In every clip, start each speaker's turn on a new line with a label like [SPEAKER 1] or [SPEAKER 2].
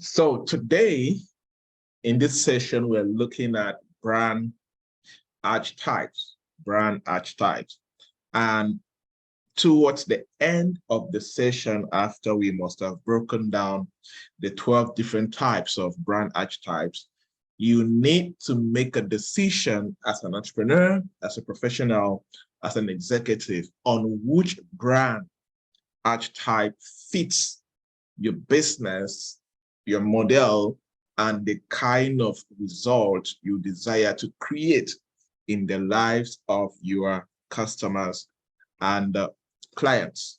[SPEAKER 1] So today, in this session, we're looking at brand archetypes, And towards the end of the session, after we must have broken down the 12 different types of brand archetypes, you need to make a decision as an entrepreneur, as a professional, as an executive on which brand archetype fits your business, your model, and the kind of result you desire to create in the lives of your customers and clients.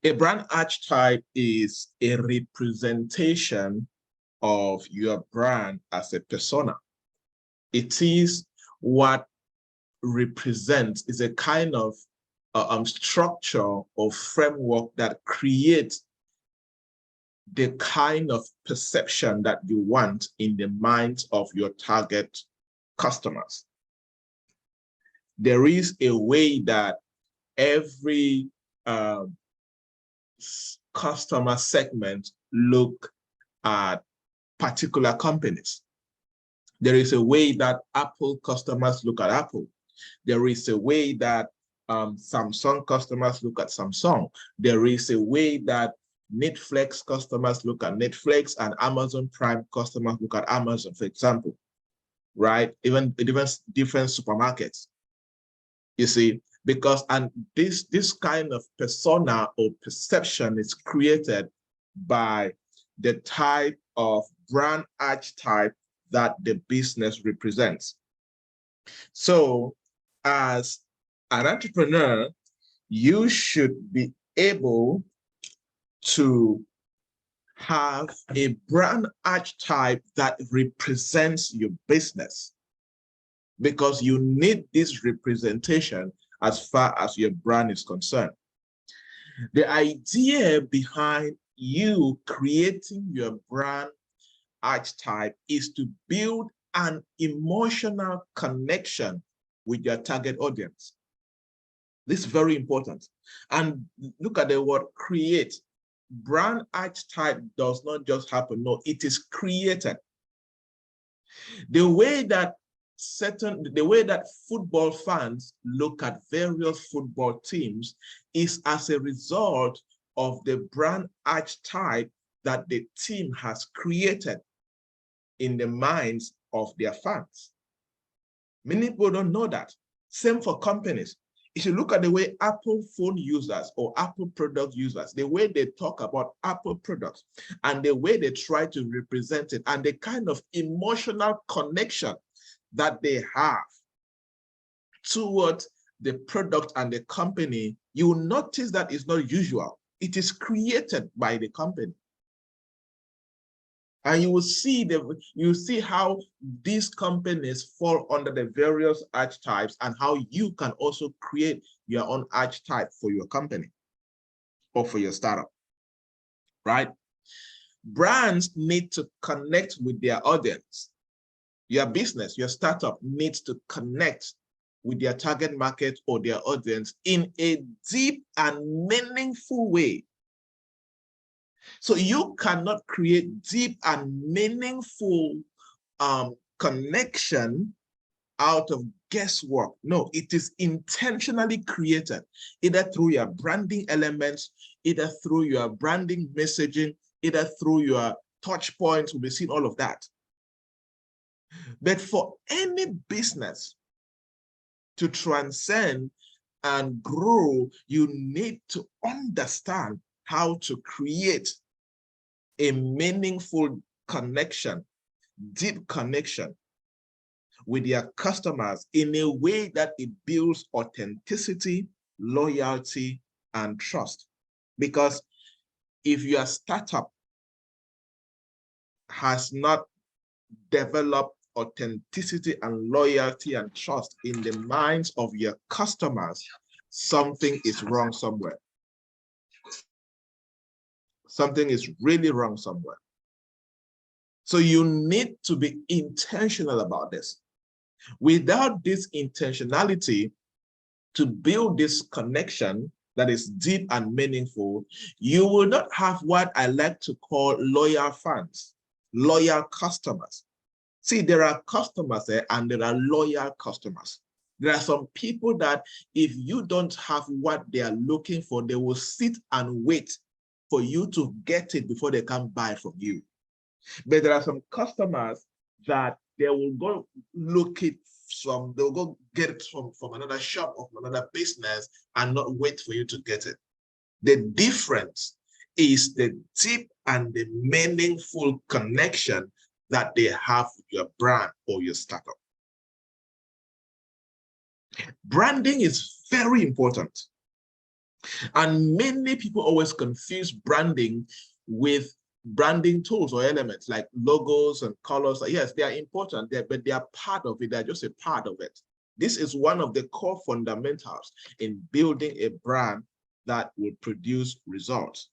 [SPEAKER 1] A brand archetype is a representation of your brand as a persona. It is what represents, is a kind of structure or framework that creates the kind of perception that you want in the minds of your target customers. There is a way that every customer segment look at particular companies. There is a way that Apple customers look at Apple. There is a way that Samsung customers look at Samsung. There is a way that Netflix customers look at Netflix, and Amazon Prime customers look at Amazon, for example, right? Even different supermarkets, you see, because this kind of persona or perception is created by the type of brand archetype that the business represents. So as an entrepreneur, you should be able to have a brand archetype that represents your business, because you need this representation as far as your brand is concerned. The idea behind you creating your brand archetype is to build an emotional connection with your target audience. This is very important. And look at the word create. Brand archetype does not just happen, no, it is created. The way that football fans look at various football teams is as a result of the brand archetype that the team has created in the minds of their fans. Many people don't know that. Same for companies. If you look at the way Apple phone users or Apple product users, the way they talk about Apple products and the way they try to represent it and the kind of emotional connection that they have towards the product and the company, you will notice that it's not usual. It is created by the company. And you will see how these companies fall under the various archetypes and how you can also create your own archetype for your company or for your startup, right? Brands need to connect with their audience. Your business, your startup needs to connect with their target market or their audience in a deep and meaningful way. So you cannot create deep and meaningful connection out of guesswork. No, it is intentionally created, either through your branding elements, either through your branding messaging, either through your touch points. We'll be seeing all of that. But for any business to transcend and grow, you need to understand how to create a meaningful connection, deep connection with your customers in a way that it builds authenticity, loyalty, and trust. Because if your startup has not developed authenticity and loyalty and trust in the minds of your customers, something is wrong somewhere. Something is really wrong somewhere. So you need to be intentional about this. Without this intentionality to build this connection, that is deep and meaningful, you will not have what I like to call loyal fans, loyal customers. See, there are customers there and there are loyal customers. There are some people that if you don't have what they are looking for, they will sit and wait for you to get it before they can buy from you. But there are some customers that they will go look it from, they'll go get it from another shop or from another business and not wait for you to get it. The difference is the deep and the meaningful connection that they have with your brand or your startup. Branding is very important. And many people always confuse branding with branding tools or elements like logos and colors. Yes, they are important, but they are part of it. They're just a part of it. This is one of the core fundamentals in building a brand that will produce results.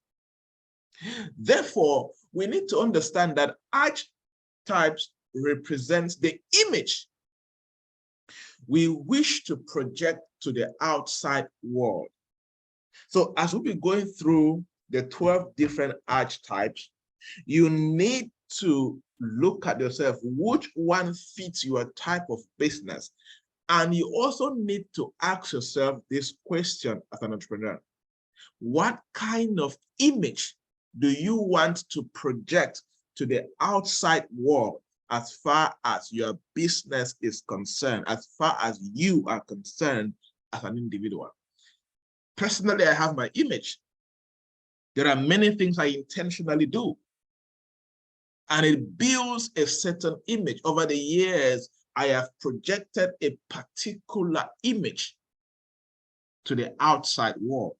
[SPEAKER 1] Therefore, we need to understand that archetypes represents the image we wish to project to the outside world. So as we'll be going through the 12 different archetypes, you need to look at yourself, which one fits your type of business. And you also need to ask yourself this question as an entrepreneur. What kind of image do you want to project to the outside world as far as your business is concerned, as far as you are concerned as an individual? Personally, I have my image. There are many things I intentionally do. And it builds a certain image. Over the years, I have projected a particular image to the outside world.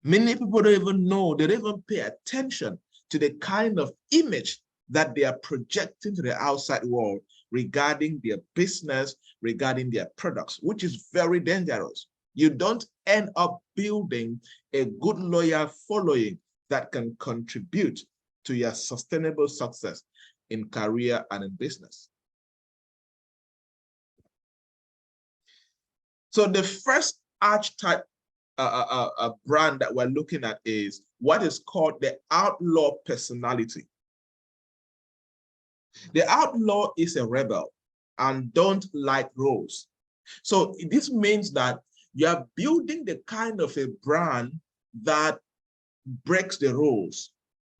[SPEAKER 1] Many people don't even know, they don't even pay attention to the kind of image that they are projecting to the outside world regarding their business, regarding their products, which is very dangerous. You don't end up building a good loyal following that can contribute to your sustainable success in career and in business. So the first archetype brand that we're looking at is what is called the outlaw personality. The outlaw is a rebel and don't like rules. So this means that you are building the kind of a brand that breaks the rules,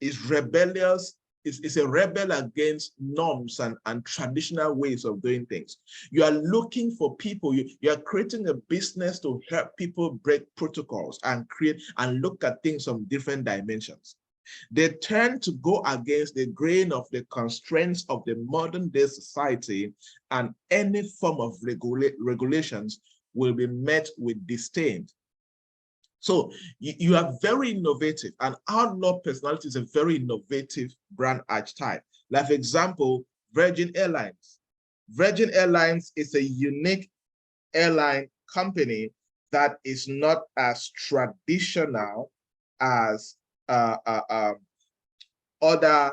[SPEAKER 1] is rebellious, is a rebel against norms and traditional ways of doing things. You are looking for people, you are creating a business to help people break protocols and create and look at things from different dimensions. They tend to go against the grain of the constraints of the modern day society, and any form of regulations will be met with disdain. So you are very innovative. An outlaw personality is a very innovative brand archetype. Like for example, Virgin Airlines. Virgin Airlines is a unique airline company that is not as traditional as other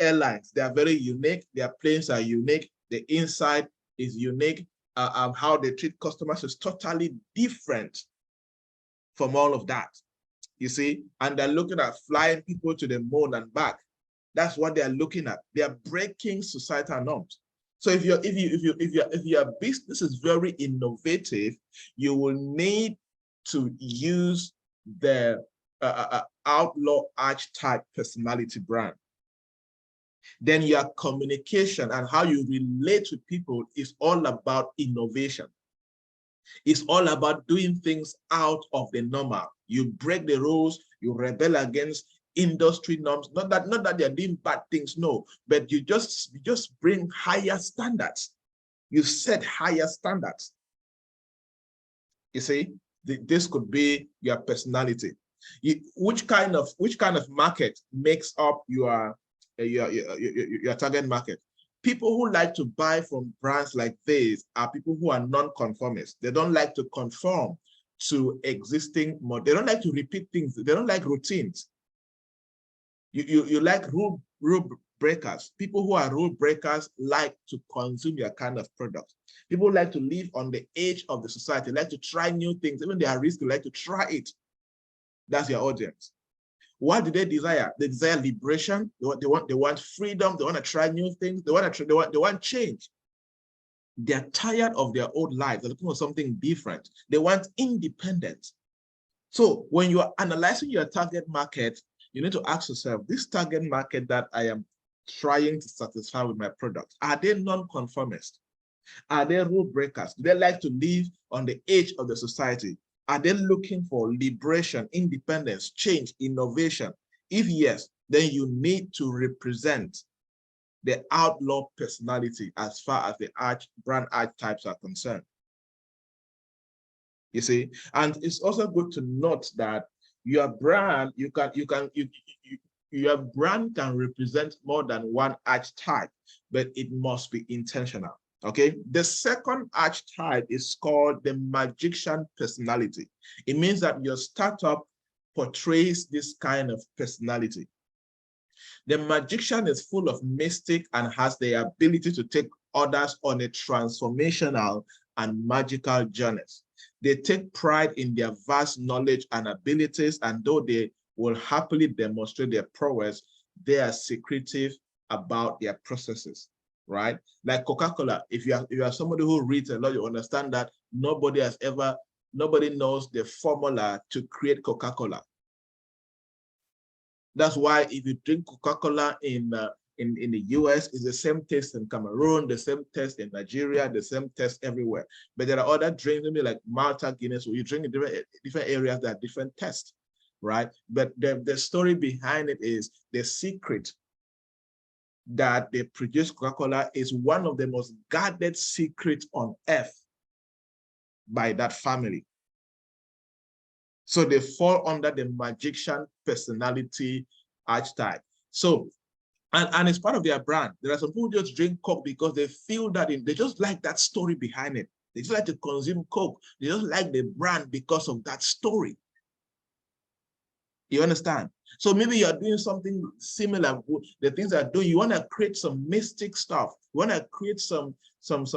[SPEAKER 1] airlines. They are very unique. Their planes are unique. The inside is unique. How they treat customers is totally different from all of that, you see. And they're looking at flying people to the moon and back. That's what they're looking at. They are breaking societal norms. So if your business is very innovative, you will need to use the outlaw archetype personality brand. Then your communication and how you relate with people is all about innovation. It's all about doing things out of the normal. You break the rules, you rebel against industry norms. Not that they're doing bad things, no, but you just bring higher standards. You set higher standards. You see, this could be your personality. Which kind of market makes up your target market? People who like to buy from brands like this are people who are non-conformists. They don't like to conform to existing models. They don't like to repeat things. They don't like routines. You like rule breakers. People who are rule breakers like to consume your kind of product. People like to live on the edge of the society, like to try new things. Even they are risky, like to try it. That's your audience. What do they desire? They desire liberation. They want freedom. They want to try new things. They want change. They're tired of their old lives. They're looking for something different. They want independence. So when you are analyzing your target market, you need to ask yourself, this target market that I am trying to satisfy with my product, are they non-conformist? Are they rule breakers? Do they like to live on the edge of the society? Are they looking for liberation, independence, change, innovation? If yes, then you need to represent the outlaw personality as far as the brand archetypes are concerned. You see, and it's also good to note that your brand, your brand can represent more than one archetype, but it must be intentional. Okay, the second archetype is called the magician personality. It means that your startup portrays this kind of personality. The magician is full of mystic and has the ability to take others on a transformational and magical journeys. They take pride in their vast knowledge and abilities, and though they will happily demonstrate their prowess, they are secretive about their processes, right? Like Coca-Cola, if you are somebody who reads a lot, you understand that nobody knows the formula to create Coca-Cola. That's why if you drink Coca-Cola in the US, it's the same taste in Cameroon, the same taste in Nigeria, the same taste everywhere. But there are other drinks, maybe like Malta, Guinness, where you drink in different areas that are different tests, right? But the story behind it is the secret that they produce Coca-Cola is one of the most guarded secrets on earth by that family. So they fall under the magician personality archetype. So, and it's part of their brand. There are some people who just drink Coke because they feel that they just like that story behind it. They just like to consume Coke. They just like the brand because of that story. You understand? So maybe you're doing something similar. The things that do, you want to create some mystic stuff. You want to create some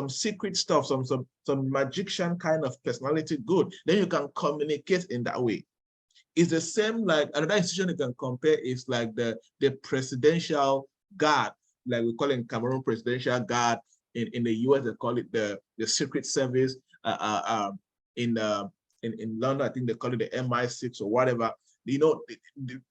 [SPEAKER 1] secret stuff, some magician kind of personality. Good. Then you can communicate in that way. It's the same, like another institution you can compare is like the presidential guard, like we call it in Cameroon presidential guard. In the US they call it the Secret Service. In London I think they call it the MI6 or whatever. You know,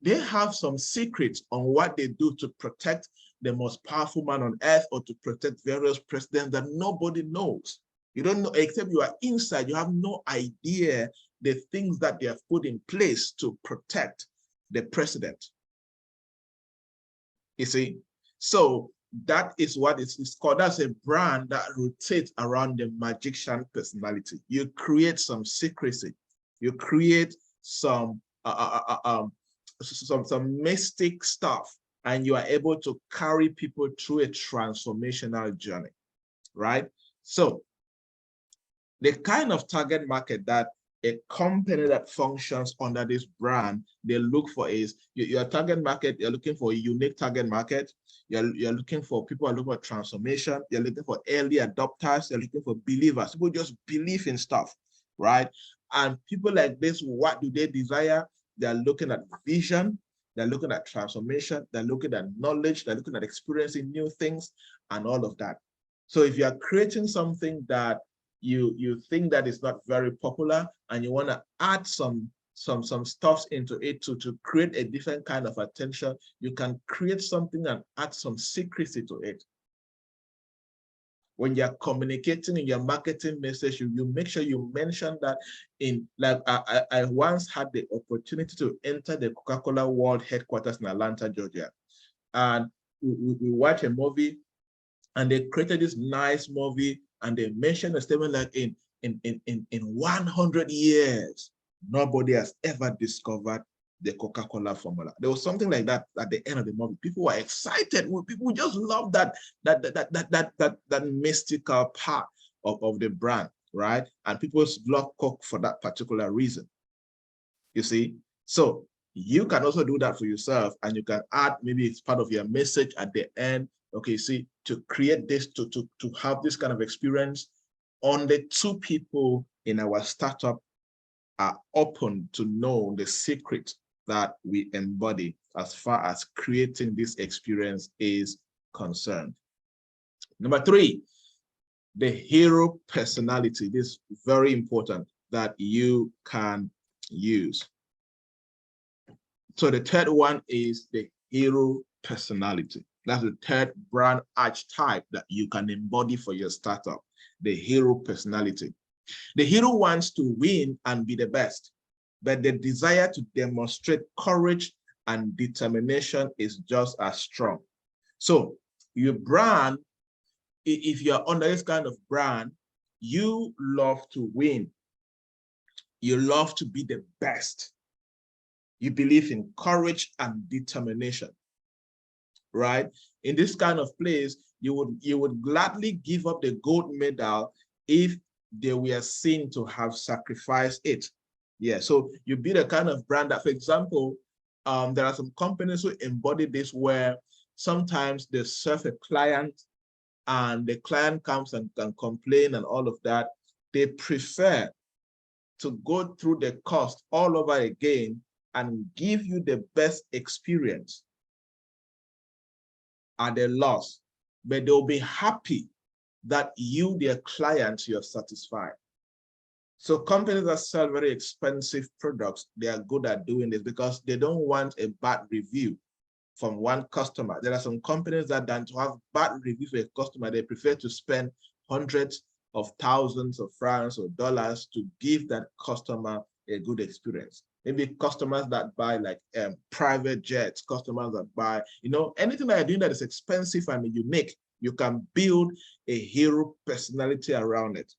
[SPEAKER 1] they have some secrets on what they do to protect the most powerful man on earth or to protect various presidents that nobody knows. You don't know, except you are inside, you have no idea the things that they have put in place to protect the president. You see? So that is what it's called. That's a brand that rotates around the magician personality. You create some secrecy. You create some mystic stuff, and you are able to carry people through a transformational journey, right? So the kind of target market that a company that functions under this brand, they look for is your target market. You're looking for a unique target market. You're looking for people who are looking for transformation. You're looking for early adopters. You're looking for believers. People just believe in stuff, right? And people like this, what do they desire? They're looking at vision. They're looking at transformation. They're looking at knowledge. They're looking at experiencing new things and all of that. So if you're creating something that you think that is not very popular and you want to add some stuffs into it to create a different kind of attention, you can create something and add some secrecy to it. When you're communicating in your marketing message, you make sure you mention that in, like, I once had the opportunity to enter the Coca-Cola World headquarters in Atlanta, Georgia. And we watched a movie and they created this nice movie and they mentioned a statement like in 100 years, nobody has ever discovered the Coca-Cola formula. There was something like that at the end of the movie. People were excited. People just love that mystical part of the brand, right? And people love Coke for that particular reason. You see? So you can also do that for yourself, and you can add, maybe it's part of your message at the end. Okay, see, to create this, to have this kind of experience, Only 2 people in our startup are open to know the secret that we embody as far as creating this experience is concerned. Number 3, the hero personality. This is very important that you can use. So the third one is the hero personality. That's the third brand archetype that you can embody for your startup, the hero personality. The hero wants to win and be the best, but the desire to demonstrate courage and determination is just as strong. So your brand, if you're under this kind of brand, you love to win. You love to be the best. You believe in courage and determination, right? In this kind of place, you would gladly give up the gold medal if they were seen to have sacrificed it. Yeah, so you be the kind of brand that, for example, there are some companies who embody this where sometimes they serve a client and the client comes and can complain and all of that. They prefer to go through the cost all over again and give you the best experience at a loss, but they'll be happy that you, their client, you're satisfied. So companies that sell very expensive products, they are good at doing this because they don't want a bad review from one customer. There are some companies that don't have bad reviews for a customer. They prefer to spend hundreds of thousands of francs or dollars to give that customer a good experience. Maybe customers that buy like private jets, customers that buy, anything that you're doing that is expensive and unique, you can build a hero personality around it,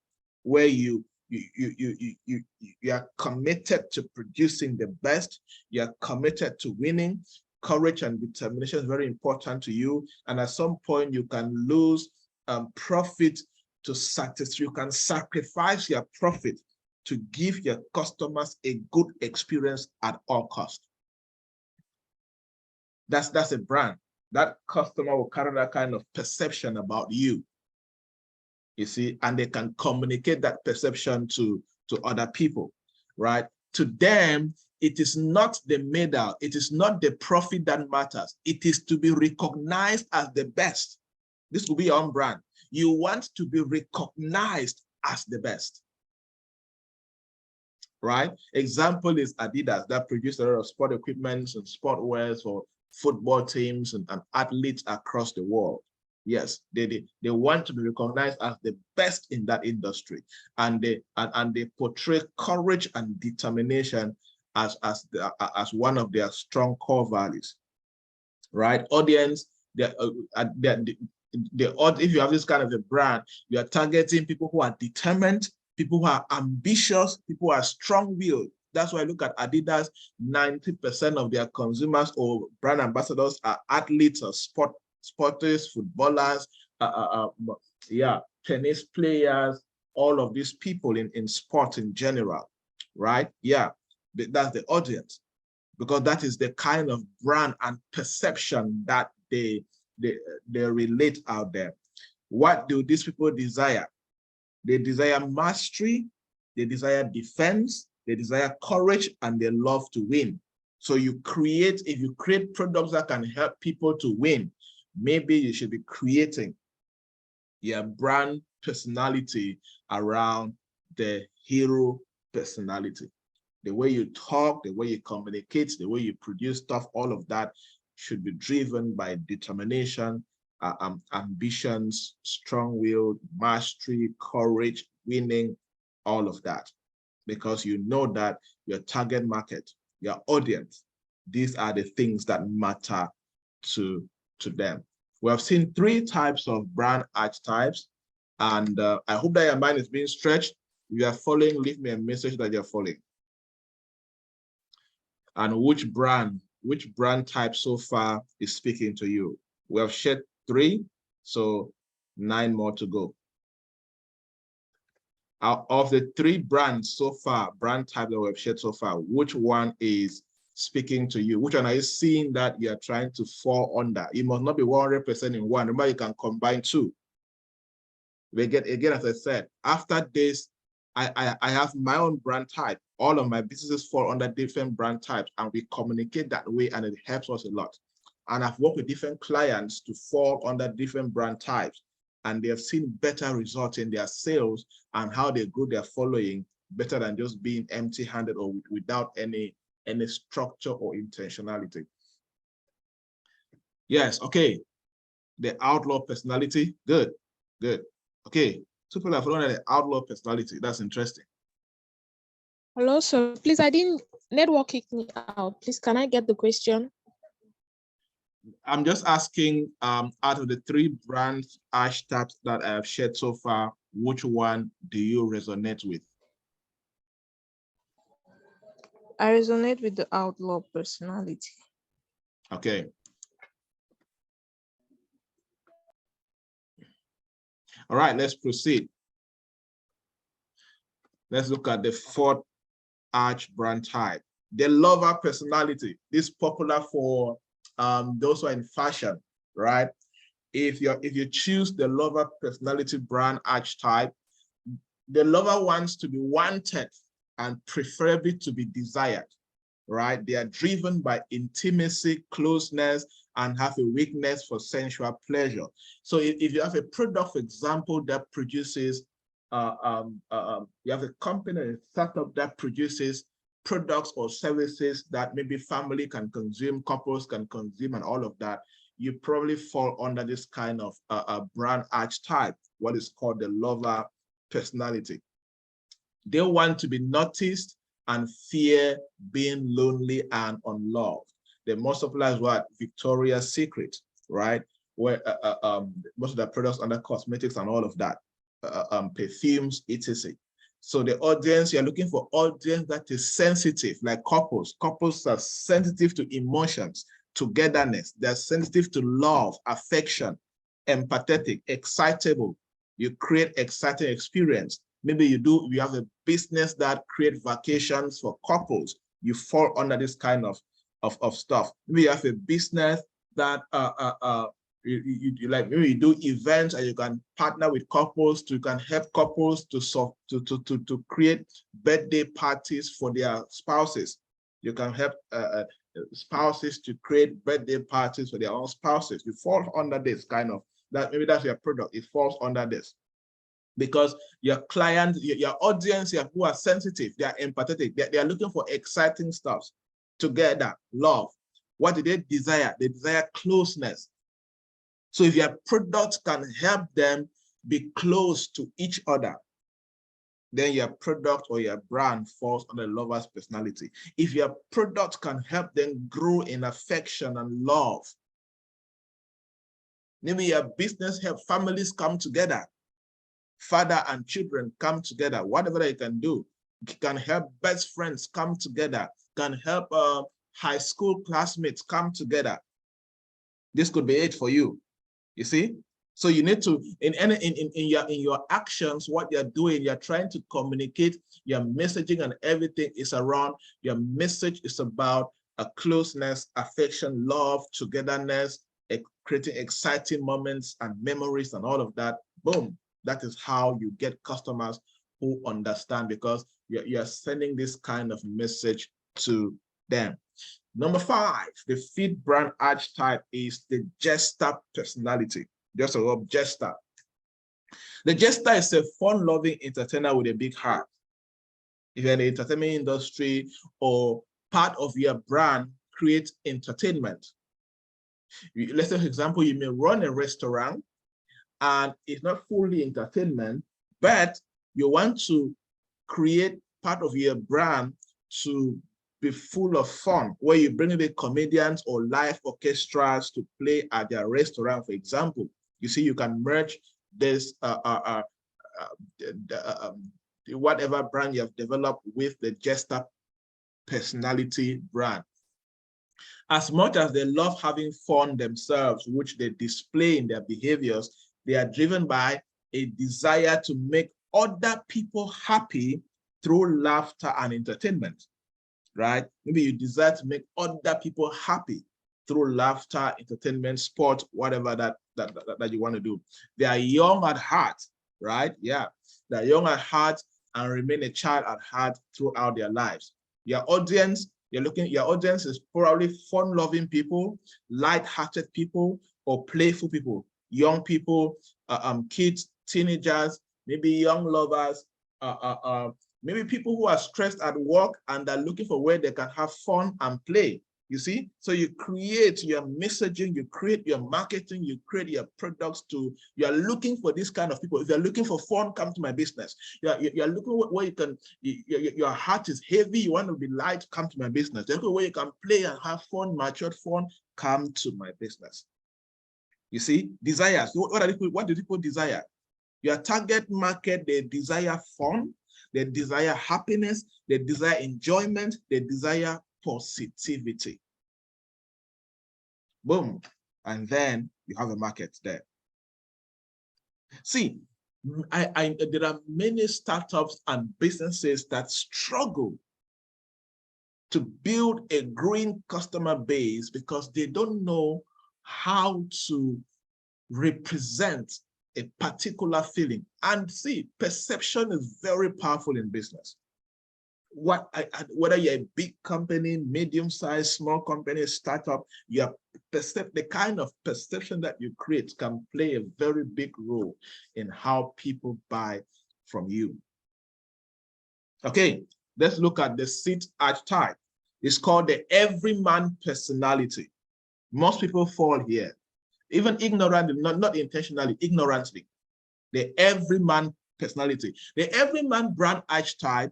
[SPEAKER 1] where you are committed to producing the best, you are committed to winning. Courage and determination is very important to you. And at some point you can lose profit to satisfy, you can sacrifice your profit to give your customers a good experience at all costs. That's a brand. That customer will carry that kind of perception about you, you see, and they can communicate that perception to other people, right? To them, it is not the medal, it is not the profit that matters. It is to be recognized as the best. This will be your own brand. You want to be recognized as the best, right? Example is Adidas, that produce a lot of sport equipment and sport wears for football teams and athletes across the world. Yes, they want to be recognized as the best in that industry, and they portray courage and determination as one of their strong core values, right? Audience, if you have this kind of a brand, you are targeting people who are determined, people who are ambitious, people who are strong-willed. That's why I look at Adidas, 90% of their consumers or brand ambassadors are athletes or sporters, footballers, tennis players, all of these people in sport in general, right? Yeah, that's the audience, because that is the kind of brand and perception that they relate out there. What do these people desire? They desire mastery, they desire defense, they desire courage, and they love to win. So if you create products that can help people to win, maybe you should be creating your brand personality around the hero personality. The way you talk, the way you communicate, the way you produce stuff, all of that should be driven by determination, ambitions, strong will, mastery, courage, winning, all of that. Because you know that your target market, your audience, these are the things that matter to them. We have seen 3 types of brand archetypes, and I hope that your mind is being stretched. If you are following, leave me a message that you're following. And which brand type so far is speaking to you? We have shared 3, so 9 more to go. Out of the 3 brands so far, brand type that we have shared so far, which one is speaking to you? Which one are you seeing that you are trying to fall under? You must not be 100% in one. Remember, you can combine 2. We get, again, as I said, after this, I have my own brand type. All of my businesses fall under different brand types, and we communicate that way, and it helps us a lot. And I've worked with different clients to fall under different brand types, and they have seen better results in their sales and how they grow their following better than just being empty-handed or without any structure or intentionality. Yes, okay. The outlaw personality, good, good. Okay, two people have followed the outlaw personality. That's interesting.
[SPEAKER 2] Hello, sir. Please, I didn't, network kick me out. Please, can I get the question?
[SPEAKER 1] I'm just asking, out of the 3 brand archetypes that I have shared so far, which one do you resonate with?
[SPEAKER 2] I resonate with the outlaw personality.
[SPEAKER 1] Okay. All right, let's proceed. Let's look at the 4th arch brand type, the lover personality. This is popular for those who are in fashion, right? If you choose the lover personality brand archetype, the lover wants to be wanted and preferably to be desired, right? They are driven by intimacy, closeness, and have a weakness for sensual pleasure. So if you have a product, for example, that produces, you have a company, a startup that produces products or services that maybe family can consume, couples can consume, and all of that, you probably fall under this kind of brand archetype, what is called the lover personality. They want to be noticed and fear being lonely and unloved. The most popular is what? Victoria's Secret, right? Where most of the products under cosmetics and all of that, perfumes, etc. So the audience, you're looking for audience that is sensitive, like couples. Couples are sensitive to emotions, togetherness. They're sensitive to love, affection, empathetic, excitable. You create exciting experience. Maybe you have a business that creates vacations for couples. You fall under this kind of stuff. Maybe you have a business that you like, maybe you do events and you can partner with couples you can help couples to create birthday parties for their spouses. You can help spouses to create birthday parties for their own spouses. You fall under this kind of, that maybe that's your product. It falls under this. Because your client, your audience who are sensitive, they are empathetic, they are looking for exciting stuff, together, love. What do they desire? They desire closeness. So if your product can help them be close to each other, then your product or your brand falls on the lover's personality. If your product can help them grow in affection and love, maybe your business help families come together, father and children come together, whatever you can do, can help best friends come together, can help high school classmates come together. This could be it for you. You see? So you need to, in your actions, what you're doing, you're trying to communicate, your messaging and everything is around, your message is about a closeness, affection, love, togetherness, creating exciting moments and memories and all of that. Boom. That is how you get customers who understand, because you're sending this kind of message to them. Number 5, the 5th brand archetype is the jester personality. Just a word, jester. The jester is a fun-loving entertainer with a big heart. If you're in the entertainment industry or part of your brand, create entertainment. Let's say, for example, you may run a restaurant and it's not fully entertainment, but you want to create part of your brand to be full of fun, where you bring in the comedians or live orchestras to play at their restaurant, for example. You see, you can merge this whatever brand you have developed with the jester personality brand. As much as they love having fun themselves, which they display in their behaviors, they are driven by a desire to make other people happy through laughter and entertainment, right? Maybe you desire to make other people happy through laughter, entertainment, sport, whatever that you want to do. They are young at heart. right? Yeah, they're young at heart and remain a child at heart throughout their lives. Your audience, your audience is probably fun-loving people, light-hearted people, or playful people, young people, kids, teenagers, maybe young lovers, maybe people who are stressed at work and are looking for where they can have fun and play. You see, so you create your messaging, you create your marketing, you create your products you are looking for this kind of people. If you're looking for fun, come to my business. You're looking where you can, your heart is heavy, you want to be light, come to my business. You're looking where you can play and have fun, matured fun, come to my business. You see, desires, what do people desire? Your target market, they desire fun, they desire happiness, they desire enjoyment, they desire positivity. Boom. And then you have a market there. See, there are many startups and businesses that struggle to build a growing customer base because they don't know how to represent a particular feeling. And see, perception is very powerful in business. Whether you're a big company, medium-sized, small company, startup, the kind of perception that you create can play a very big role in how people buy from you. Okay, let's look at the seat archetype. It's called the everyman personality. Most people fall here, even ignorantly, not intentionally, ignorantly. The everyman personality. The everyman brand archetype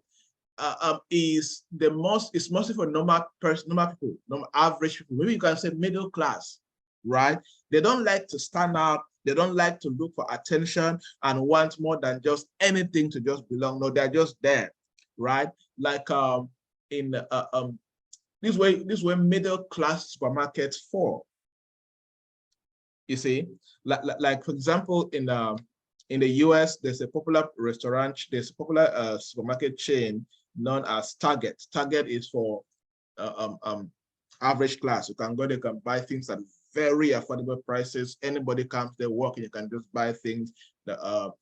[SPEAKER 1] is mostly for normal people, normal average people. Maybe you can say middle class, right? They don't like to stand out. They don't like to look for attention and want more than just anything to just belong. No, they're just there, right? Like this way middle class supermarkets fall. You see, like for example, in the US, there's a popular supermarket chain known as Target. Target is for average class. You can go there, you can buy things at very affordable prices. Anybody comes there working, you can just buy things that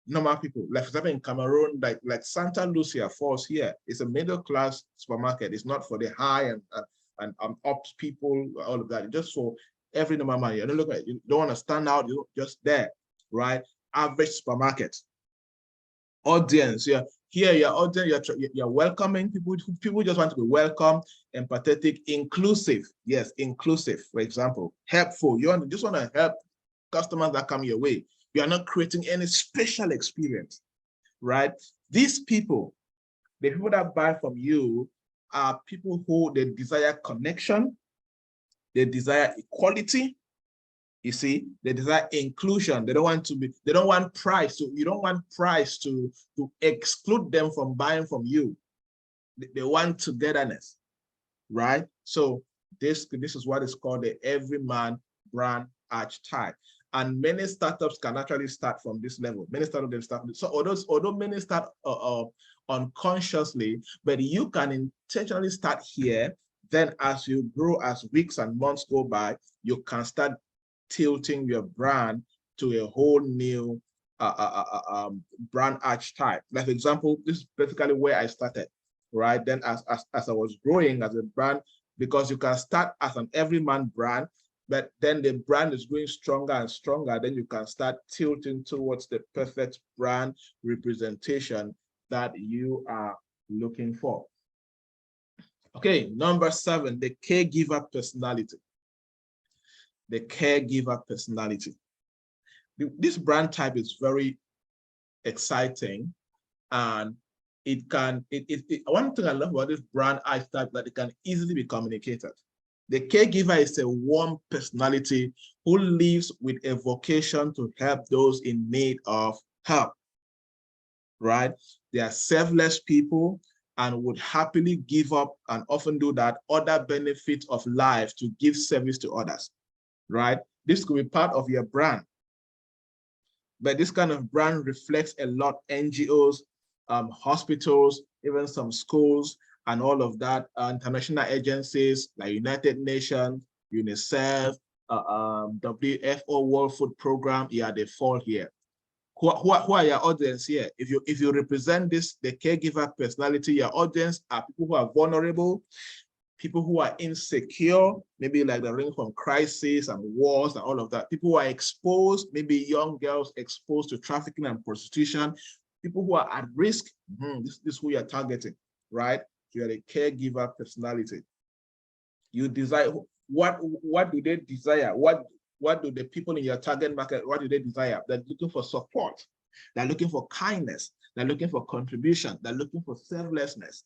[SPEAKER 1] normal people. Like for example, in Cameroon, like Santa Lucia falls here. It's a middle class supermarket. It's not for the high and ups people, all of that. It's just for every normal man. You don't look at, you don't want to stand out. You're just there, right? Average supermarket. Audience, yeah. Here, your audience, you're welcoming people. People just want to be welcome, empathetic, inclusive. Yes, inclusive. For example, helpful. You just want to help customers that come your way. You are not creating any special experience, right? These people, the people that buy from you, are people who they desire connection, they desire equality. You see, they desire inclusion. They don't want price. So you don't want price to exclude them from buying from you. They want togetherness, right? So this is what is called the everyman brand archetype. And many startups can actually start from this level. Many startups start. So although many start unconsciously, but you can intentionally start here. Then as you grow, as weeks and months go by, you can start tilting your brand to a whole new brand archetype. Like for example, this is basically where I started, right? Then as I was growing as a brand, because you can start as an everyman brand, but then the brand is going stronger and stronger, then you can start tilting towards the perfect brand representation that you are looking for. Okay, number 7, the caregiver personality. The caregiver personality. This brand type is very exciting, and one thing I love about this brand type that it can easily be communicated. The caregiver is a warm personality who lives with a vocation to help those in need of help, right? They are selfless people and would happily give up, and often do that, other benefits of life to give service to others, right? This could be part of your brand. But this kind of brand reflects a lot NGOs, hospitals, even some schools, and all of that, international agencies like United Nations, UNICEF, WFO World Food Program, yeah, they fall here. Who are your audience here? If you represent the caregiver personality, your audience are people who are vulnerable, people who are insecure, maybe like the ring from crisis and wars and all of that. People who are exposed, maybe young girls exposed to trafficking and prostitution. People who are at risk. This is who you're targeting, right? So you're a caregiver personality. You desire what do they desire? What do the people in your target market, what do they desire? They're looking for support. They're looking for kindness. They're looking for contribution. They're looking for selflessness.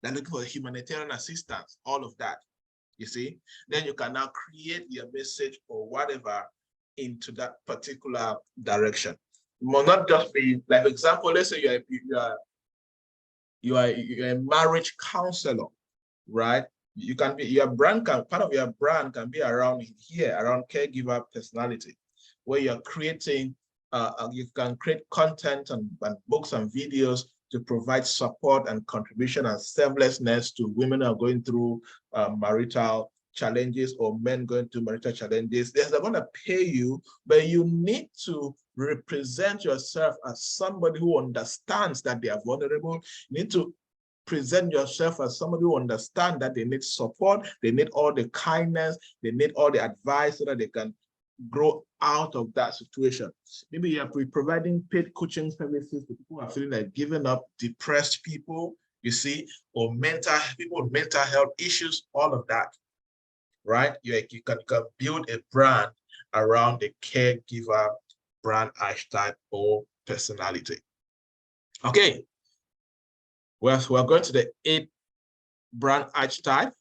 [SPEAKER 1] They're looking for humanitarian assistance, all of that, you see? Then you can now create your message or whatever into that particular direction. It must not just be, like, for example, let's say you're a marriage counselor, right? You can be, your brand can, part of your brand can be around here, around caregiver personality, where you're creating, you can create content and books and videos to provide support and contribution and selflessness to women who are going through marital challenges or men going through marital challenges. They're going to pay you, but you need to represent yourself as somebody who understands that they are vulnerable. You need to present yourself as somebody who understands that they need support, they need all the kindness, they need all the advice so that they can grow out of that situation. Maybe you're providing paid coaching services to people who are feeling like giving up, depressed people, you see, or people with mental health issues, all of that, right? You can build a brand around the caregiver brand archetype or personality. Okay. Well, we're going to the 8th brand archetype.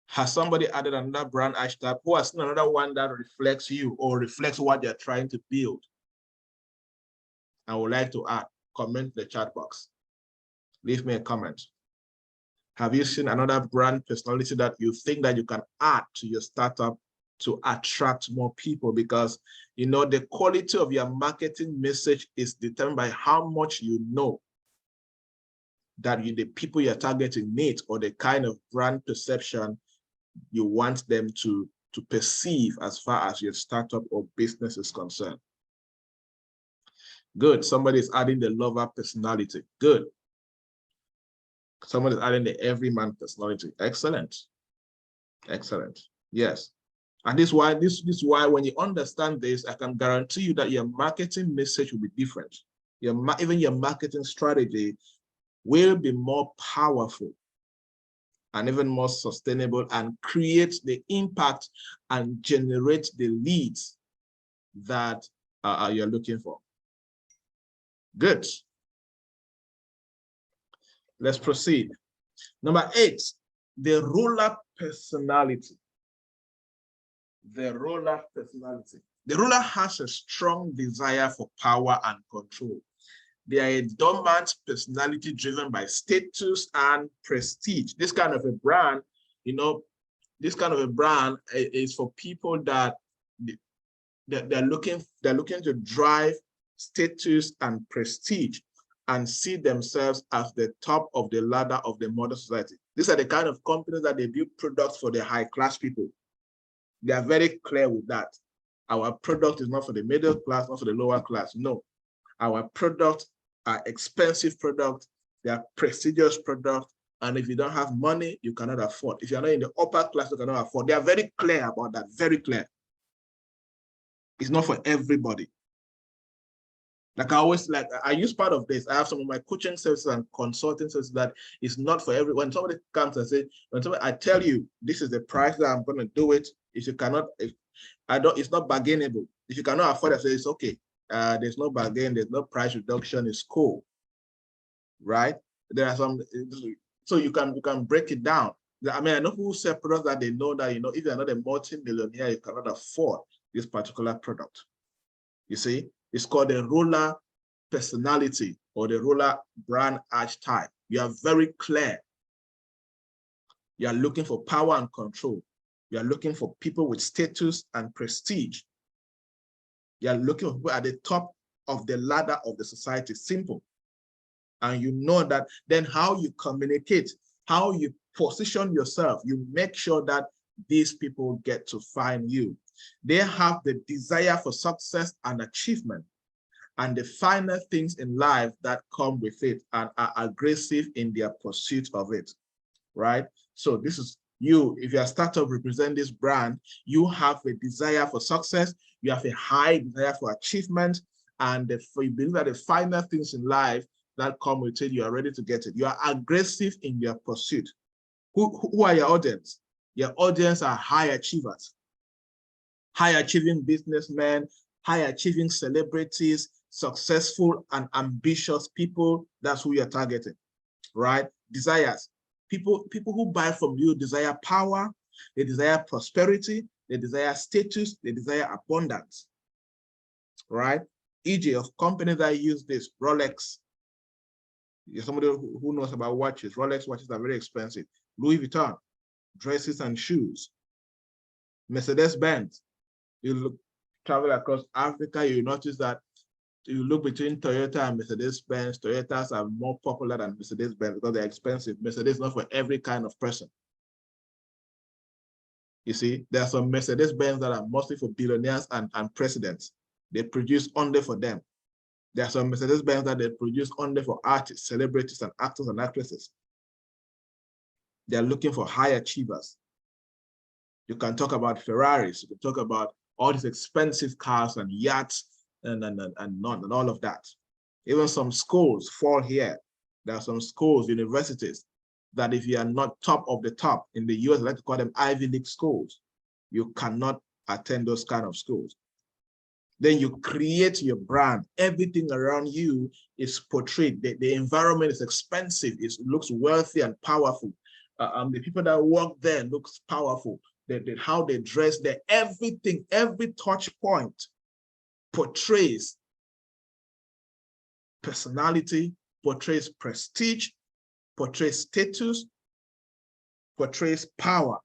[SPEAKER 1] Has somebody added another brand archetype? Who has seen another one that reflects you or reflects what they're trying to build? I would like to add, comment in the chat box. Leave me a comment. Have you seen another brand personality that you think that you can add to your startup to attract more people? Because, you know, the quality of your marketing message is determined by how much you know that the people you're targeting need, or the kind of brand perception you want them to perceive as far as your startup or business is concerned. Good. Somebody is adding the lover personality. Good. Someone is adding the everyman personality. Excellent. Excellent. Yes. And this is why when you understand this, I can guarantee you that your marketing message will be different. Even your marketing strategy will be more powerful and even more sustainable, and create the impact and generate the leads that you're looking for. Good. Let's proceed. Number 8, the ruler personality. The ruler personality. The ruler has a strong desire for power and control. They are a dominant personality driven by status and prestige. This kind of a brand, you know, this kind of a brand is for people that they're looking to drive status and prestige and see themselves as the top of the ladder of the modern society. These are the kind of companies that they build products for the high class people. They are very clear with that. Our product is not for the middle class, not for the lower class. No, our product are expensive products, they are prestigious products, and if you don't have money, you cannot afford. If you're not in the upper class, you cannot afford. They are very clear about that, very clear. It's not for everybody. Like I use part of this. I have some of my coaching services and consulting services that is not for everyone. Somebody comes and says, I tell you, this is the price that I'm going to do it. If you cannot, it's not bargainable. If you cannot afford it, I say it's okay. There's no bargain, there's no price reduction, it's cool, right? There are some, so you can break it down. I mean, I know who sell products that they know that, you know, if you're not a multi-millionaire, you cannot afford this particular product. You see, it's called the ruler personality or the ruler brand archetype. You are very clear. You are looking for power and control. You are looking for people with status and prestige. You are looking for people at the top of the ladder of the society. Simple. And you know that then how you communicate, how you position yourself, you make sure that these people get to find you. They have the desire for success and achievement and the finer things in life that come with it and are aggressive in their pursuit of it, right? So this is you. If you're a startup representing this brand, you have a desire for success, you have a high desire for achievement, and you believe that the finer things in life that come with it, you are ready to get it. You are aggressive in your pursuit. Who are your audience? Your audience are high achievers, high achieving businessmen, high achieving celebrities, successful and ambitious people. That's who you're targeting, right? Desires. People who buy from you desire power, they desire prosperity, they desire status, they desire abundance, right? E.g. of companies that use this, Rolex. You're somebody who knows about watches. Rolex watches are very expensive. Louis Vuitton, dresses and shoes. Mercedes-Benz. You travel across Africa, you notice that you look between Toyota and Mercedes-Benz, Toyotas are more popular than Mercedes-Benz because they're expensive. Mercedes is not for every kind of person. You see, there are some Mercedes-Benz that are mostly for billionaires and presidents. They produce only for them. There are some Mercedes-Benz that they produce only for artists, celebrities, and actors and actresses. They're looking for high achievers. You can talk about Ferraris, you can talk about all these expensive cars and yachts and all of that. Even some schools fall here. There are some schools, universities, that if you are not top of the top, in the US, I like to call them Ivy League schools, you cannot attend those kind of schools. Then you create your brand. Everything around you is portrayed. The environment is expensive. It looks wealthy and powerful. The people that work there looks powerful. How they dress there, everything, every touch point portrays personality, portrays prestige, portrays status, portrays power.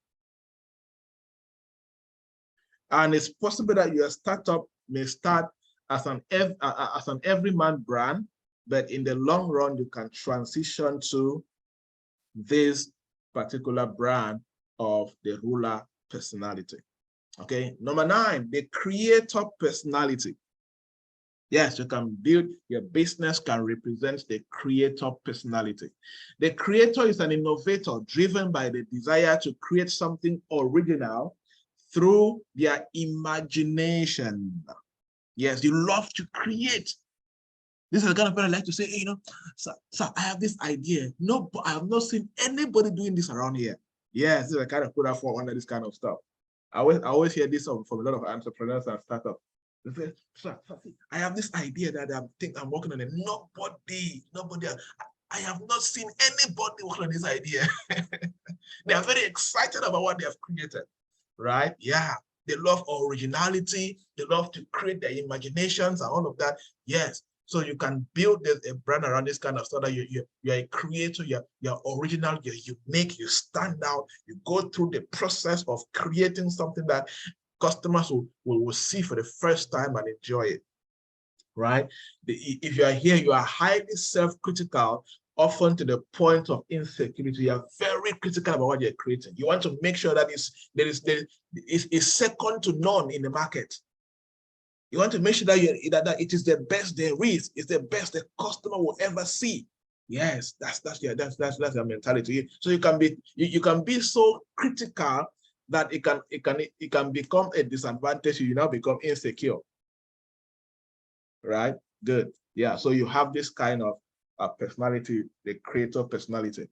[SPEAKER 1] And it's possible that your startup may start as an everyman brand, but in the long run, you can transition to this particular brand of the ruler personality. Okay, number 9, the creator personality. Yes, you can build, your business can represent the creator personality. The creator is an innovator driven by the desire to create something original through their imagination. Yes, you love to create. This is the kind of person I like to say, hey, you know, sir, I have this idea. No, I have not seen anybody doing this around here. Yes, this is the kind of put out for under this kind of stuff. I always hear this from a lot of entrepreneurs and startups. They say, sir, I have this idea that I think I'm working on it. Nobody, I have not seen anybody working on this idea. They are very excited about what they have created, right? Yeah, they love originality. They love to create their imaginations and all of that. Yes. So you can build a brand around this kind of stuff that you're a creator, you're original, you're unique, you stand out, you go through the process of creating something that customers will see for the first time and enjoy it, right? If you are here, you are highly self-critical, often to the point of insecurity. You are very critical about what you're creating. You want to make sure that it's second to none in the market. You want to make sure that it is the best there is. It's the best the customer will ever see. Yes, that's your mentality. So you can be so critical that it can become a disadvantage. You now become insecure. Right? Good. Yeah. So you have this kind of personality, the creator personality.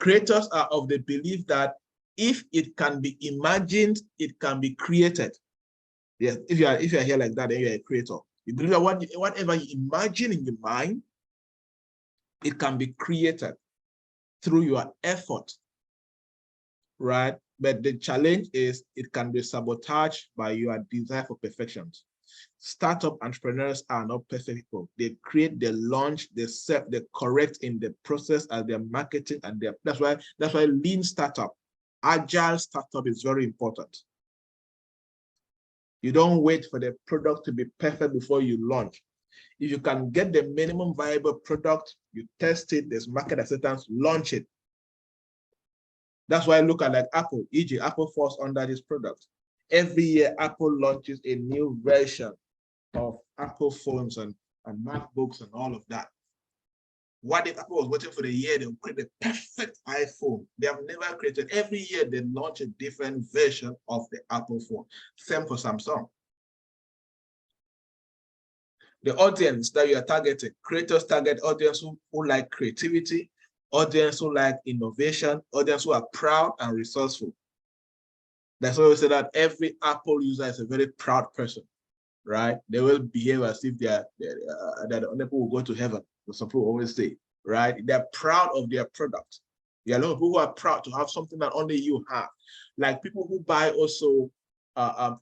[SPEAKER 1] Creators are of the belief that if it can be imagined, it can be created. Yes, if you are here like that, then you're a creator. You believe that whatever you imagine in your mind, it can be created through your effort, right? But the challenge is it can be sabotaged by your desire for perfection. Startup entrepreneurs are not perfect people. They create, they launch, they set, they correct in the process as their marketing, and that's why lean startup, agile startup is very important. You don't wait for the product to be perfect before you launch. If you can get the minimum viable product, you test it, there's market acceptance, launch it. That's why I look at like Apple, e.g. Apple falls under this product. Every year, Apple launches a new version of Apple phones and MacBooks and all of that. What if Apple was waiting for the year they create the perfect iPhone? They have never created. Every year they launch a different version of the Apple phone. Same for Samsung. The audience that you are targeting, creators target audience who like creativity, audience who like innovation, audience who are proud and resourceful. That's why we say that every Apple user is a very proud person, right? They will behave as if they're the only people who go to heaven. Some people always say, right? They're proud of their product. There are a lot of people who are proud to have something that only you have. Like people who buy also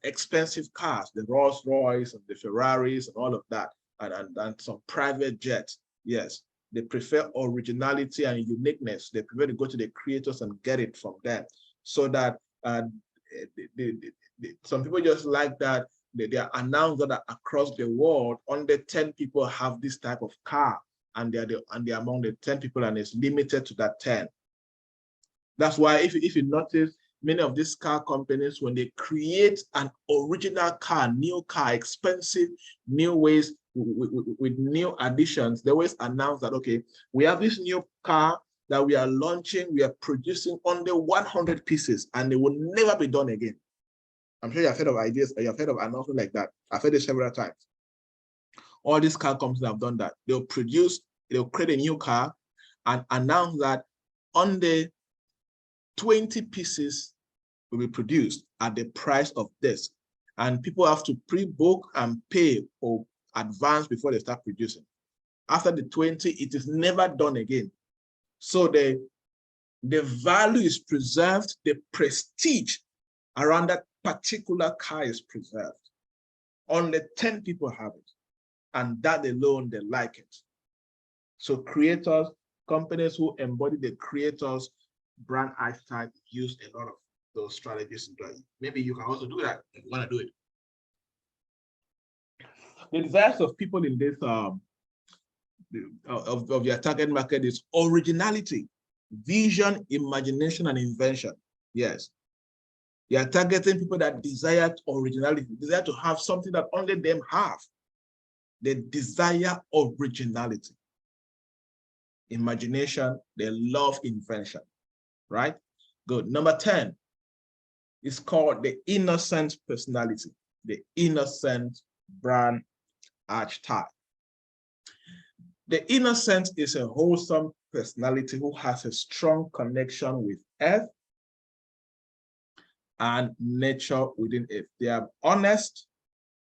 [SPEAKER 1] expensive cars, the Rolls Royce and the Ferraris and all of that, and some private jets. Yes, they prefer originality and uniqueness. They prefer to go to the creators and get it from them. So that some people just like that they are announced that across the world, under 10 people have this type of car, and they're among the 10 people, and it's limited to that 10. That's why if you notice, many of these car companies, when they create an original car, new car, expensive, new ways with new additions, they always announce that, okay, we have this new car that we are launching, we are producing under 100 pieces, and they will never be done again. I'm sure you've heard of ideas, you've heard of announcements like that. I've heard it several times. All these car companies have done that. They'll create a new car and announce that under 20 pieces will be produced at the price of this. And people have to pre-book and pay or advance before they start producing. After the 20, it is never done again. So the value is preserved, the prestige around that particular car is preserved. Only 10 people have it, and that alone, they like it. So creators, companies who embody the creators' brand archetype use a lot of those strategies. Maybe you can also do that if you want to do it. The desires of people in this of your target market is originality, vision, imagination, and invention. Yes. You are targeting people that desire originality, desire to have something that only them have. They desire originality, imagination, they love invention, right? Good. Number 10 is called the innocent personality, the innocent brand archetype. The innocent is a wholesome personality who has a strong connection with earth and nature within it. They are honest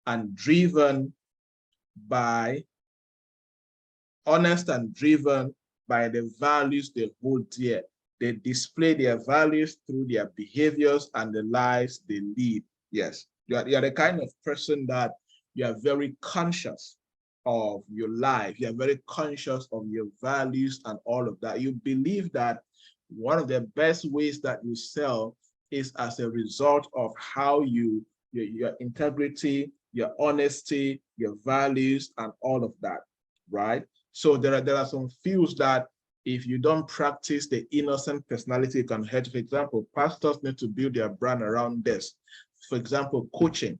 [SPEAKER 1] and driven by the values they hold dear. They display their values through their behaviors and the lives they lead. Yes, you are the kind of person that you are very conscious of your life. You are very conscious of your values and all of that. You believe that one of the best ways that you sell is as a result of how your integrity, your honesty, your values, and all of that, right? So there are some fields that if you don't practice the innocent personality, it can hurt. For example, pastors need to build their brand around this. For example, coaching.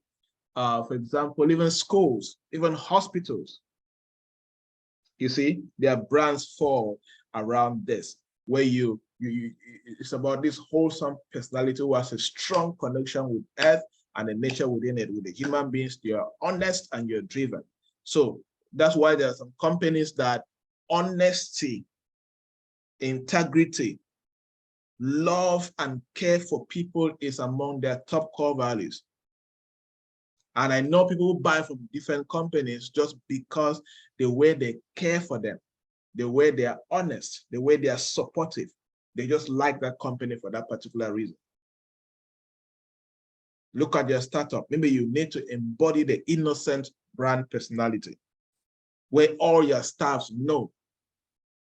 [SPEAKER 1] For example, even schools, even hospitals. You see, their brands fall around this, where it's about this wholesome personality who has a strong connection with earth and the nature within it, with the human beings. You're honest and you're driven. So that's why there are some companies that honesty, integrity, love, and care for people is among their top core values. And I know people who buy from different companies just because the way they care for them, the way they are honest, the way they are supportive, they just like that company for that particular reason. Look at your startup. Maybe you need to embody the innocent brand personality, where all your staffs know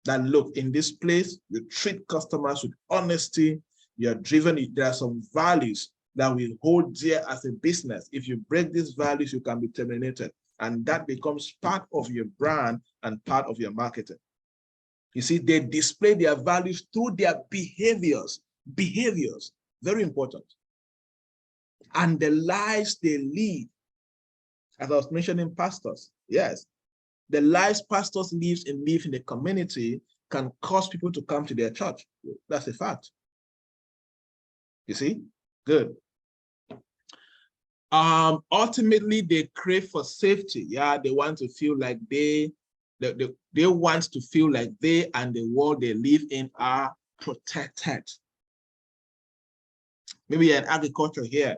[SPEAKER 1] that, look, in this place, you treat customers with honesty, you're driven, there are some values that we hold dear as a business. If you break these values, you can be terminated. And that becomes part of your brand and part of your marketing. You see, they display their values through their behaviors. behaviors, very important, and the lives they lead. As I was mentioning pastors, yes, the lives pastors live in the community can cause people to come to their church. That's a fact. You see? Good. Ultimately, they crave for safety. Yeah, they want to feel like they want to feel like they and the world they live in are protected. Maybe you're in agriculture here.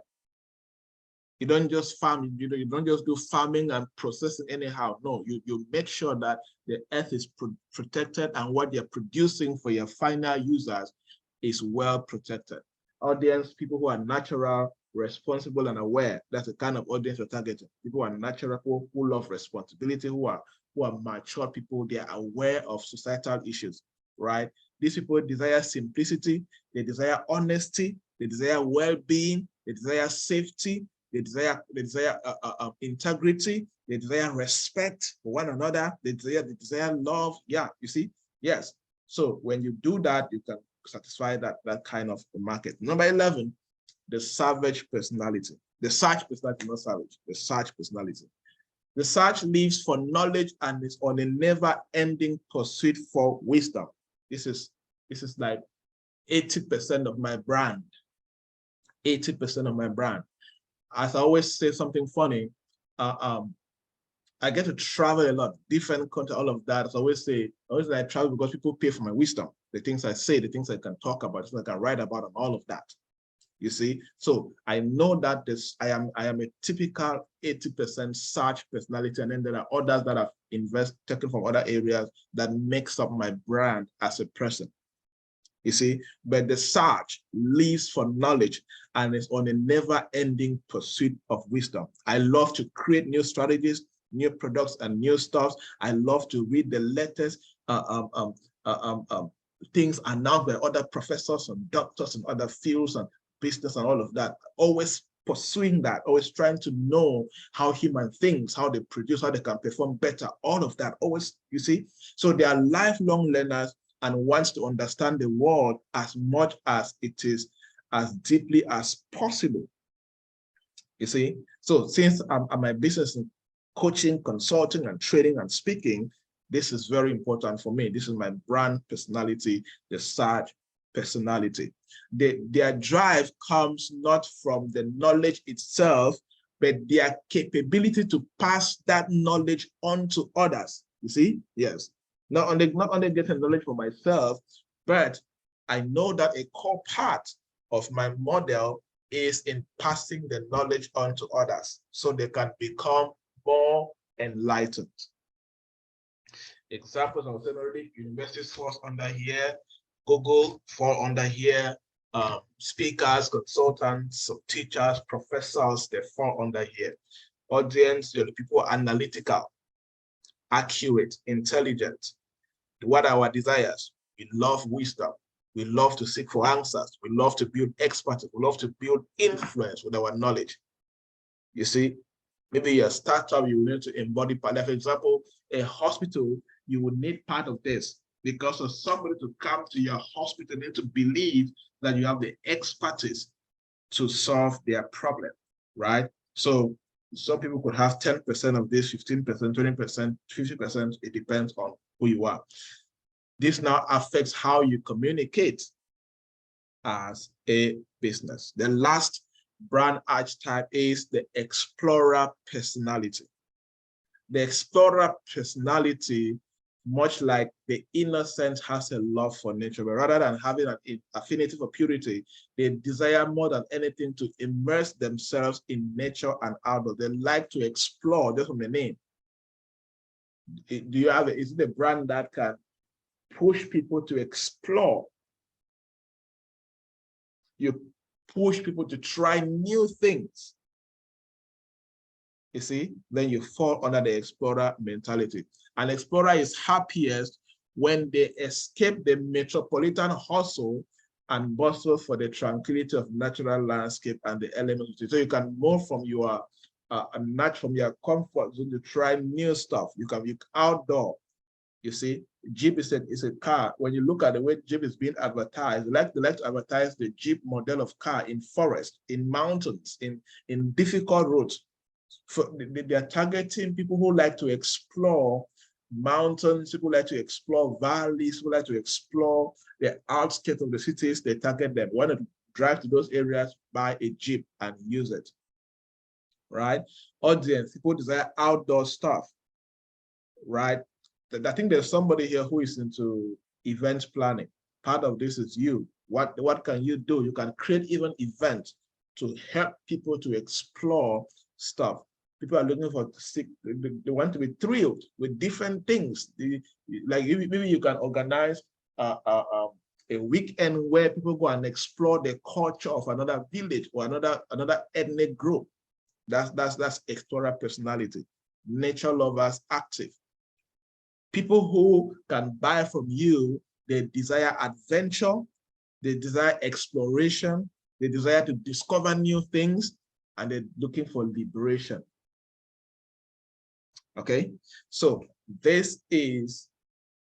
[SPEAKER 1] You don't just farm, you don't just do farming and processing anyhow. No, you make sure that the earth is protected and what you're producing for your final users is well protected. Audience, people who are natural, responsible, and aware. That's the kind of audience we're targeting. People who are natural, who love responsibility, who are mature people. They are aware of societal issues, right? These people desire simplicity, they desire honesty, they desire well-being, they desire safety, they desire integrity, they desire respect for one another, they desire love. Yeah, you see, yes. So when you do that, you can satisfy that kind of market. Number 11, the savage personality. The sage personality, not savage, the sage personality. The sage lives for knowledge and is on a never-ending pursuit for wisdom. This is like 80% of my brand. 80% of my brand. As I always say something funny, I get to travel a lot, different countries, all of that. As I always say, I travel because people pay for my wisdom, the things I say, the things I can talk about, the things I can write about, and all of that. You see, so I know that I am a typical 80% sage personality, and then there are others that I've taken from other areas that makes up my brand as a person. You see, but the sage lives for knowledge and is on a never-ending pursuit of wisdom. I love to create new strategies, new products, and new stuff. I love to read the latest things announced by other professors and doctors in other fields and business and all of that. Always pursuing that, always trying to know how human thinks, how they produce, how they can perform better, all of that. Always, you see, so they are lifelong learners and wants to understand the world as much as it is, as deeply as possible. You see, so since I'm my business in coaching, consulting, and trading and speaking, this is very important for me. This is my brand personality, the sage personality. Their drive comes not from the knowledge itself, but their capability to pass that knowledge on to others. You see, yes. Not only getting knowledge for myself, but I know that a core part of my model is in passing the knowledge on to others so they can become more enlightened. Examples I was saying already, universities falls under here, Google fall under here, speakers, consultants, teachers, professors, they fall under here. Audience, the people are analytical, accurate, intelligent. What are our desires? We love wisdom. We love to seek for answers. We love to build expertise. We love to build influence with our knowledge. You see, maybe your startup, you need to embody part. For example, a hospital, you would need part of this because of somebody to come to your hospital, need to believe that you have the expertise to solve their problem, right? So some people could have 10% of this, 15%, 20%, 50%. It depends on who you are. This now affects how you communicate as a business. The last brand archetype is the explorer personality. The explorer personality, much like the innocent, has a love for nature, but rather than having an affinity for purity, they desire more than anything to immerse themselves in nature and outdoors. They like to explore, just from the name. Do you have is it a brand that can push people to explore? You push people to try new things. You see, then you fall under the explorer mentality. An explorer is happiest when they escape the metropolitan hustle and bustle for the tranquility of natural landscape and the elements. So you can move from your from your comfort zone to try new stuff. You can be outdoor. You see, Jeep is a car. When you look at the way Jeep is being advertised, they like to advertise the Jeep model of car in forest, in mountains, in difficult roads. They are targeting people who like to explore mountains, people like to explore valleys, people like to explore the outskirts of the cities. They target them. Want to drive to those areas, buy a Jeep and use it. Right? Audience, people desire outdoor stuff. Right? I think there's somebody here who is into event planning. Part of this is you. What can you do? You can create even events to help people to explore stuff. People are looking for, they want to be thrilled with different things. Like maybe you can organize a weekend where people go and explore the culture of another village or another ethnic group. That's explorer personality. Nature lovers, active. People who can buy from you, they desire adventure, they desire exploration, they desire to discover new things, and they're looking for liberation. Okay, so this is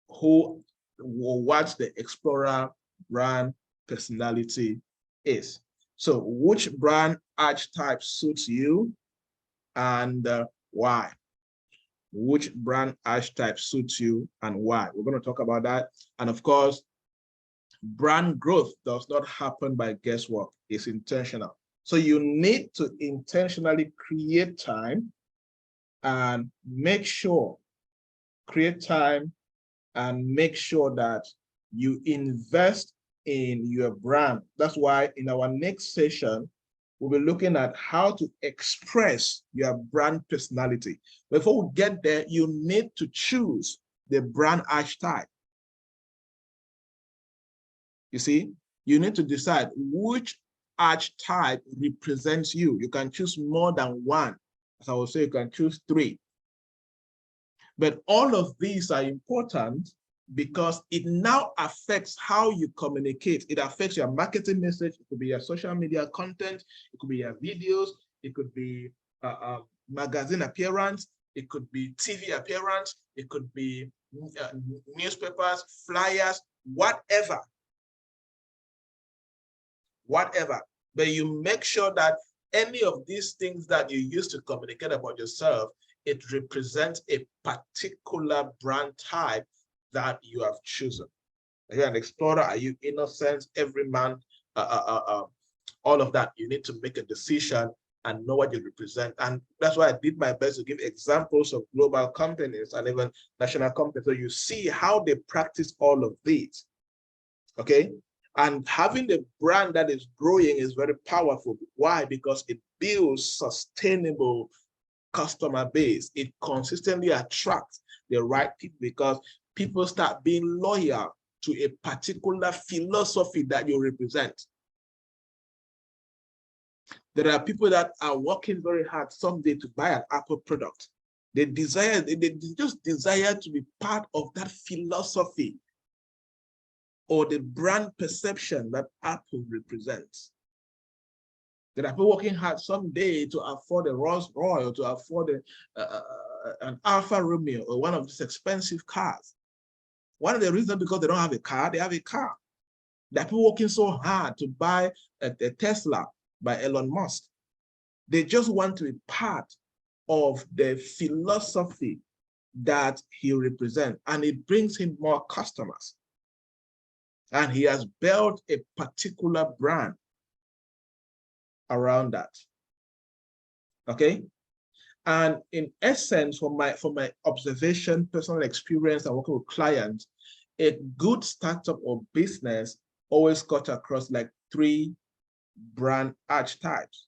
[SPEAKER 1] what the explorer brand personality is. So which brand archetype suits you and why? Which brand archetype suits you and why? We're going to talk about that. And of course, brand growth does not happen by guesswork. It's intentional. So you need to intentionally create time and create time and make sure that you invest in your brand. That's why in our next session, we'll be looking at how to express your brand personality. Before we get there, you need to choose the brand archetype. You see, you need to decide which archetype represents you. You can choose more than one. As I will say, you can choose 3. But all of these are important because it now affects how you communicate. It affects your marketing message. It could be your social media content. It could be your videos. It could be magazine appearance. It could be TV appearance. It could be newspapers, flyers, whatever. But you make sure that any of these things that you use to communicate about yourself, it represents a particular brand type that you have chosen. Are you an explorer? Are you innocent? Every man, all of that. You need to make a decision and know what you represent. And that's why I did my best to give examples of global companies and even national companies. So you see how they practice all of these. Okay. And having a brand that is growing is very powerful. Why? Because it builds sustainable customer base. It consistently attracts the right people because people start being loyal to a particular philosophy that you represent. There are people that are working very hard someday to buy an Apple product. They just desire to be part of that philosophy or the brand perception that Apple represents. There are people working hard someday to afford a Rolls Royce, to afford an Alfa Romeo or one of these expensive cars. One of the reasons because they don't have a car, they have a car. There are people working so hard to buy a Tesla by Elon Musk. They just want to be part of the philosophy that he represents, and it brings him more customers. And he has built a particular brand around that. Okay. And in essence, from my observation, personal experience, and working with clients, a good startup or business always cut across like 3 brand archetypes.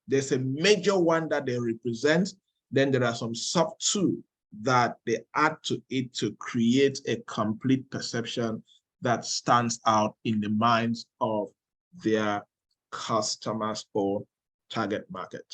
[SPEAKER 1] There's a major one that they represent. Then there are some sub 2 that they add to it to create a complete perception that stands out in the minds of their customers or target market.